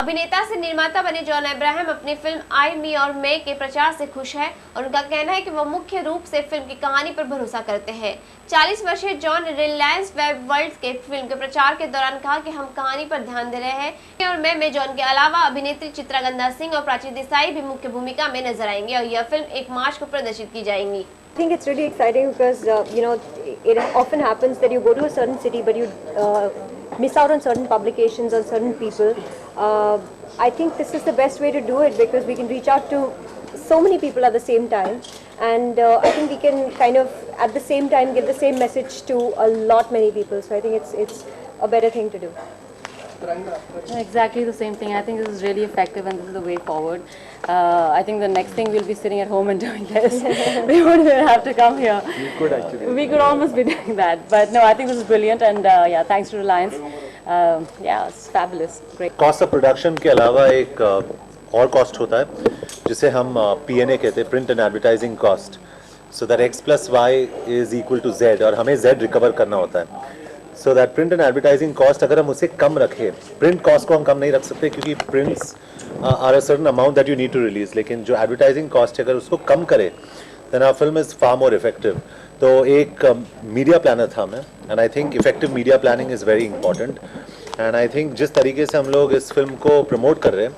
अभिनेता से निर्माता बने जॉन अब्राहम अपनी फिल्म आई मी और मे के प्रचार से खुश हैं और उनका कहना है कि वो मुख्य रूप से फिल्म की कहानी पर भरोसा करते हैं। 40 वर्षीय जॉन रिलायंस वेब वर्ल्ड के फिल्म के प्रचार के दौरान कहा कि हम कहानी पर ध्यान दे रहे हैं और मे में जॉन के अलावा अभिनेत्री चित्रागंधा सिंह और प्राची देसाई भी मुख्य भूमिका में नजर आएंगे और यह फिल्म 1 मार्च को प्रदर्शित की जाएंगी। I think it's really exciting because it often happens that you go to a certain city but you miss out on certain publications, on certain people. I think this is the best way to do it because we can reach out to so many people at the same time, and I think we can kind of at the same time give the same message to a lot many people. So I think it's a better thing to do. Exactly the same thing. I think this is really effective and this is the way forward. I think the next thing we'll be sitting at home and doing this. We wouldn't even have to come here. We could actually. We could almost be doing that. But no, I think this is brilliant and yeah, thanks to Reliance. Yeah, it's fabulous. Great. Cost of production के अलावा एक और cost होता है जिसे हम P&A कहते हैं, print and advertising cost. So that X plus Y is equal to Z और हमें Z recover करना होता है. So that print and advertising cost अगर हम उसे कम रखें, print cost को हम कम नहीं रख सकते क्योंकि prints are a certain amount that you need to release. लेकिन जो advertising cost है अगर उसको कम करें, then our film is far more effective. तो एक मीडिया प्लानर था मैं, and I think effective media planning is very important. And I think जिस तरीके से हम लोग इस फिल्म को प्रमोट कर रहे हैं,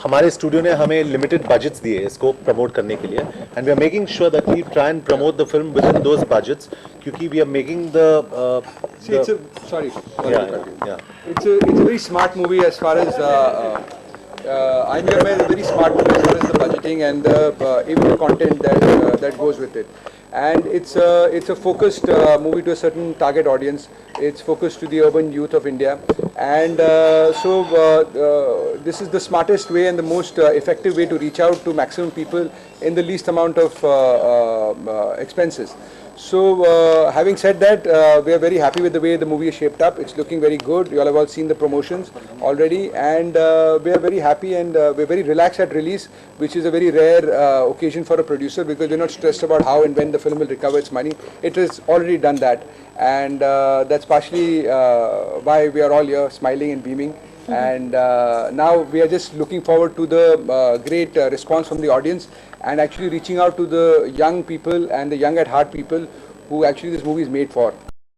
हमारे स्टूडियो ने हमें लिमिटेड बजट्स दिए इसको प्रमोट करने के लिए, and we are making sure that we try and promote the film within those budgets, क्योंकि we are making the See, it's a sorry. yeah. It's a very smart movie as far as I'm a very smart movie as far as the budgeting and even the content that goes with it. And it's a focused movie to a certain target audience. It's focused to the urban youth of India, and this is the smartest way and the most effective way to reach out to maximum people in the least amount of expenses. So having said that, we are very happy with the way the movie is shaped up. It's looking very good. You all have all seen the promotions already, and we are very happy and we're very relaxed at release, which is a very rare occasion for a producer because we're not stressed about how and when the film will recover its money. It has already done that, and that's partially why we are all here smiling and beaming. And now we are just looking forward to the great response from the audience and actually reaching out to the young people and the young at heart people who actually this movie is made for.